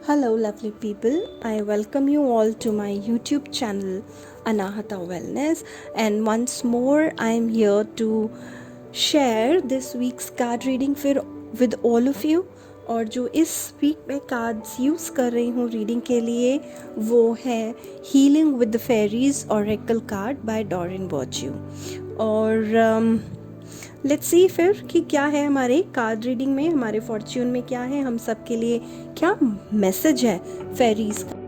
Hello, lovely people. I welcome you all to my YouTube channel, Anahata Wellness. And once more, I am here to share this week's card reading with all of you. और जो इस week में cards use कर रही हूँ reading के लिए वो है healing with the fairies oracle card by Doreen बॉर्च्यू। और लेट्स सी फिर कि क्या है हमारे कार्ड रीडिंग में, हमारे फॉर्च्यून में क्या है, हम सब के लिए क्या मैसेज है फेरीज का।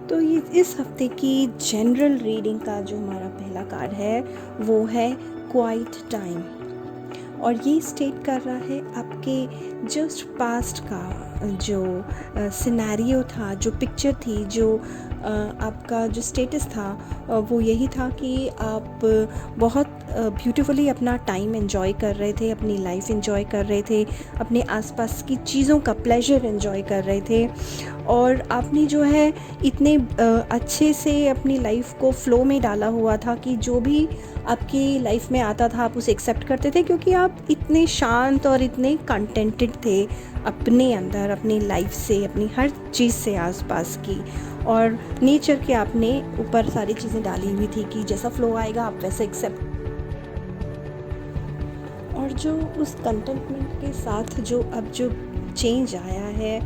तो ये इस हफ्ते की जनरल रीडिंग का जो हमारा पहला कार्ड है वो है क्वाइट टाइम, और ये स्टेट कर रहा है आपके जस्ट पास्ट का जो सिनेरियो था, जो पिक्चर थी, जो आपका जो स्टेटस था वो यही था कि आप बहुत ब्यूटीफुली अपना टाइम एंजॉय कर रहे थे, अपनी लाइफ एंजॉय कर रहे थे, अपने आसपास की चीज़ों का प्लेजर एंजॉय कर रहे थे, और आपने जो है इतने अच्छे से अपनी लाइफ को फ्लो में डाला हुआ था कि जो भी आपकी लाइफ में आता था आप उसे एक्सेप्ट करते थे, क्योंकि आप इतने शांत और इतने कंटेंटेड थे अपने अंदर, अपनी लाइफ से, अपनी हर चीज़ से आसपास की, और नेचर के आपने ऊपर सारी चीज़ें डाली हुई थी कि जैसा फ्लो आएगा आप वैसे एक्सेप्ट। और जो उस कंटेंटमेंट के साथ जो अब जो चेंज आया है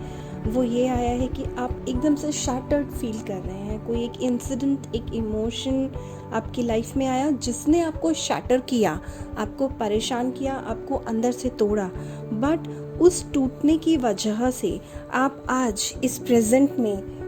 वो ये आया है कि आप एकदम से शैटर्ड फील कर रहे हैं। कोई एक इंसिडेंट, एक इमोशन आपकी लाइफ में आया जिसने आपको शैटर किया, आपको परेशान किया, आपको अंदर से तोड़ा, बट उस टूटने की वजह से आप आज इस प्रेजेंट में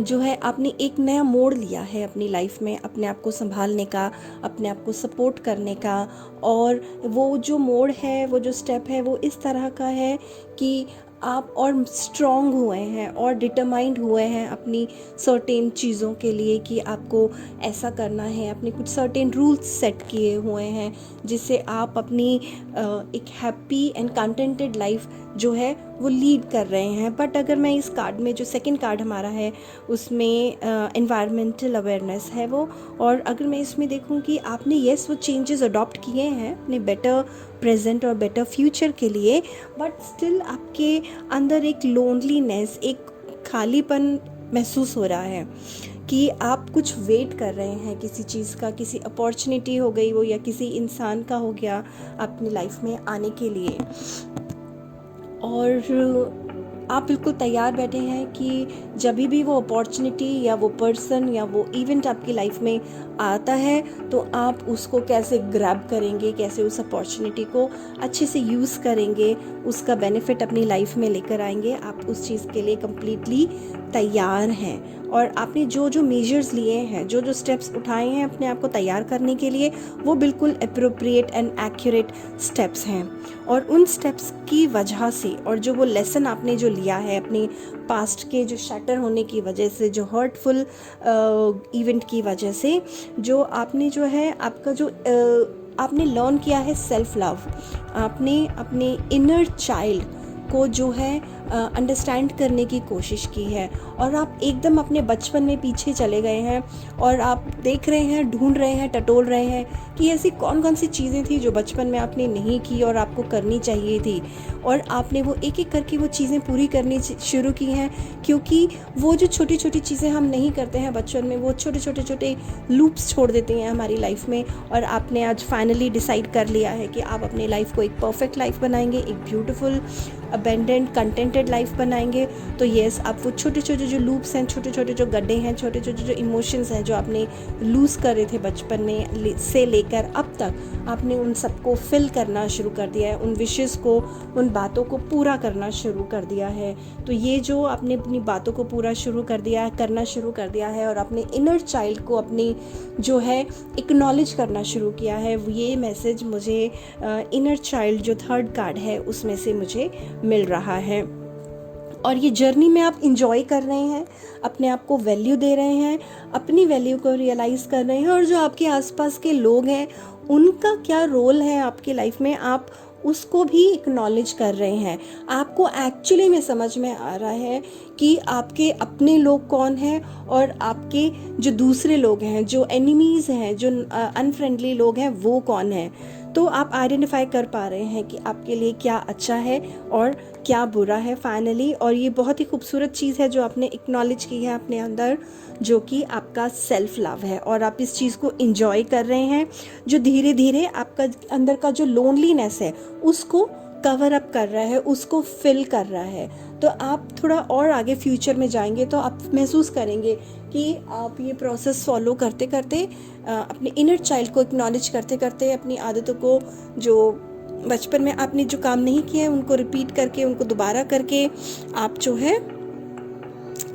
जो है आपने एक नया मोड़ लिया है अपनी लाइफ में, अपने आप को संभालने का, अपने आप को सपोर्ट करने का। और वो जो मोड़ है, वो जो स्टेप है वो इस तरह का है कि आप और स्ट्रॉन्ग हुए हैं और डिटरमाइंड हुए हैं अपनी सर्टेन चीज़ों के लिए कि आपको ऐसा करना है। अपने कुछ सर्टेन रूल्स सेट किए हुए हैं जिससे आप अपनी एक हैप्पी एंड कंटेंटेड लाइफ जो है वो लीड कर रहे हैं। बट अगर मैं इस कार्ड में, जो सेकंड कार्ड हमारा है उसमें एनवायरमेंटल अवेयरनेस है वो, और अगर मैं इसमें देखूं कि आपने वो चेंजेस अडॉप्ट किए हैं अपने बेटर प्रेजेंट और बेटर फ्यूचर के लिए, बट स्टिल आपके अंदर एक लोनलीनेस, एक खालीपन महसूस हो रहा है कि आप कुछ वेट कर रहे हैं किसी चीज़ का, किसी अपॉर्चुनिटी हो गई वो, या किसी इंसान का हो गया अपनी लाइफ में आने के लिए, और आप बिल्कुल तैयार बैठे हैं कि जब भी वो अपॉर्चुनिटी या वो पर्सन या वो इवेंट आपकी लाइफ में आता है तो आप उसको कैसे ग्रैब करेंगे, कैसे उस अपॉर्चुनिटी को अच्छे से यूज़ करेंगे, उसका बेनिफिट अपनी लाइफ में लेकर आएंगे। आप उस चीज़ के लिए कम्प्लीटली तैयार हैं, और आपने जो जो मेजर्स लिए हैं, जो जो स्टेप्स उठाए हैं अपने आप को तैयार करने के लिए, वो बिल्कुल अप्रोप्रिएट एंड एक्यूरेट स्टेप्स हैं। और उन स्टेप्स की वजह से, और जो वो लेसन आपने जो लिया है अपने पास्ट के जो शैटर होने की वजह से, जो हर्टफुल इवेंट की वजह से, जो आपने जो है आपका जो आपने लर्न किया है सेल्फ लव, आपने अपने इनर चाइल्ड को जो है अंडरस्टैंड करने की कोशिश की है, और आप एकदम अपने बचपन में पीछे चले गए हैं और आप देख रहे हैं, ढूंढ रहे हैं, टटोल रहे हैं कि ऐसी कौन कौन सी चीज़ें थी जो बचपन में आपने नहीं की और आपको करनी चाहिए थी, और आपने वो एक एक करके वो चीज़ें पूरी करनी शुरू की हैं। क्योंकि वो जो छोटी छोटी चीज़ें हम नहीं करते हैं बचपन में, वो छोटे छोटे छोटे लूप्स छोड़ देते हैं हमारी लाइफ में, और आपने आज फाइनली डिसाइड कर लिया है कि आप अपनी लाइफ को एक परफेक्ट लाइफ बनाएंगे, एक ब्यूटीफुल अबेंडेंट कंटेंटेड लाइफ बनाएंगे। तो येस, आप वो छोटे छोटे जो लूप्स हैं, छोटे छोटे जो गड्ढे हैं, छोटे छोटे जो इमोशंस हैं जो आपने लूज़ करे थे बचपन में से लेकर अब तक, आपने उन सबको फिल करना शुरू कर दिया है, उन विशेस को, उन बातों को पूरा करना शुरू कर दिया है। तो ये जो आपने अपनी बातों को पूरा करना शुरू कर दिया है, और अपने इनर चाइल्ड को अपनी जो है एक्नॉलेज करना शुरू किया है, ये मैसेज मुझे इनर चाइल्ड जो थर्ड कार्ड है उसमें से मुझे मिल रहा है। और ये जर्नी में आप इंजॉय कर रहे हैं, अपने आप को वैल्यू दे रहे हैं, अपनी वैल्यू को रियलाइज़ कर रहे हैं, और जो आपके आसपास के लोग हैं उनका क्या रोल है आपकी लाइफ में, आप उसको भी एक्नॉलेज कर रहे हैं। आपको एक्चुअली में समझ में आ रहा है कि आपके अपने लोग कौन हैं और आपके जो दूसरे लोग हैं, जो एनिमीज़ हैं, जो अनफ्रेंडली लोग हैं, वो कौन हैं। तो आप आइडेंटिफाई कर पा रहे हैं कि आपके लिए क्या अच्छा है और क्या बुरा है फाइनली। और ये बहुत ही खूबसूरत चीज़ है जो आपने एक्नॉलेज की है अपने अंदर, जो कि आपका सेल्फ लव है, और आप इस चीज़ को इंजॉय कर रहे हैं, जो धीरे धीरे आपका अंदर का जो लोनलीनेस है उसको कवर अप कर रहा है, उसको फिल कर रहा है। तो आप थोड़ा और आगे फ्यूचर में जाएंगे तो आप महसूस करेंगे कि आप ये प्रोसेस फॉलो करते करते अपने इनर चाइल्ड को एक्नॉलेज करते करते अपनी आदतों को, जो बचपन में आपने जो काम नहीं किए उनको रिपीट करके, उनको दोबारा करके आप जो है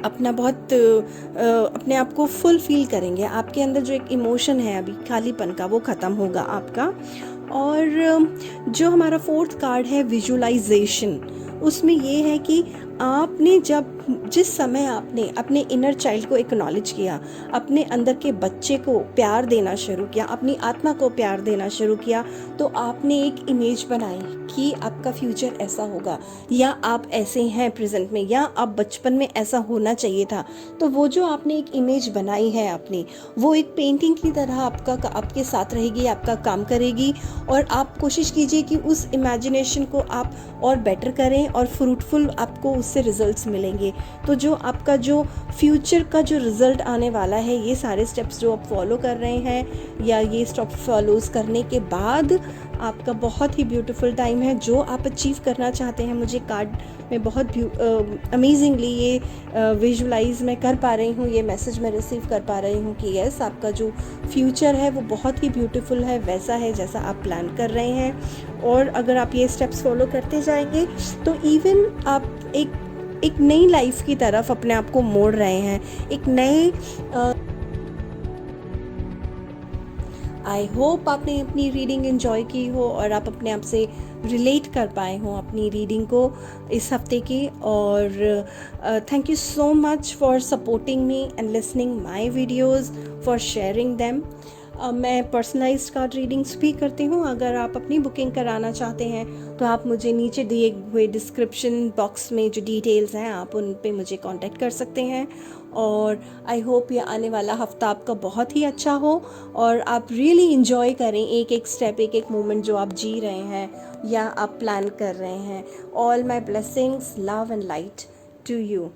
अपना बहुत अपने आप को फुल फील करेंगे। आपके अंदर जो एक इमोशन है अभी खालीपन का, वो ख़त्म होगा आपका। और जो हमारा फोर्थ कार्ड है विजुअलाइजेशन, उसमें ये है कि आपने जिस समय आपने अपने इनर चाइल्ड को एक्नॉलेज किया, अपने अंदर के बच्चे को प्यार देना शुरू किया, अपनी आत्मा को प्यार देना शुरू किया, तो आपने एक इमेज बनाई कि आपका फ्यूचर ऐसा होगा, या आप ऐसे हैं प्रेजेंट में, या आप बचपन में ऐसा होना चाहिए था। तो वो जो आपने एक इमेज बनाई है अपनी, वो एक पेंटिंग की तरह आपके साथ रहेगी, आपका काम करेगी। और आप कोशिश कीजिए कि उस इमेजिनेशन को आप और बेटर करें और फ्रूटफुल आपको उससे रिजल्ट्स मिलेंगे। तो जो आपका जो फ्यूचर का जो रिज़ल्ट आने वाला है, ये सारे स्टेप्स जो आप फॉलो कर रहे हैं, या ये स्टेप फॉलोज करने के बाद आपका बहुत ही ब्यूटीफुल टाइम है। जो आप अचीव करना चाहते हैं, मुझे कार्ड में बहुत अमेजिंगली ये विजुलाइज मैं कर पा रही हूँ, ये मैसेज मैं रिसीव कर पा रही हूँ कि यस, आपका जो फ्यूचर है वो बहुत ही ब्यूटीफुल है, वैसा है जैसा आप प्लान कर रहे हैं। और अगर आप ये स्टेप्स फॉलो करते जाएंगे तो इवन आप एक नई लाइफ की तरफ अपने आप को मोड़ रहे हैं, एक नए आई होप आपने अपनी रीडिंग एंजॉय की हो और आप अपने आप से रिलेट कर पाए हों अपनी रीडिंग को इस हफ्ते की। और thank you so much for supporting me and listening my videos, for sharing them. मैं पर्सनलाइज्ड कार्ड रीडिंग्स भी करती हूँ। अगर आप अपनी बुकिंग कराना चाहते हैं तो आप मुझे नीचे दिए हुए डिस्क्रिप्शन बॉक्स में जो डिटेल्स हैं आप उन पे मुझे कांटेक्ट कर सकते हैं। और आई होप ये आने वाला हफ्ता आपका बहुत ही अच्छा हो और आप रियली इंजॉय करें एक एक स्टेप, एक एक मोमेंट जो आप जी रहे हैं या आप प्लान कर रहे हैं। All my blessings, love and light to you.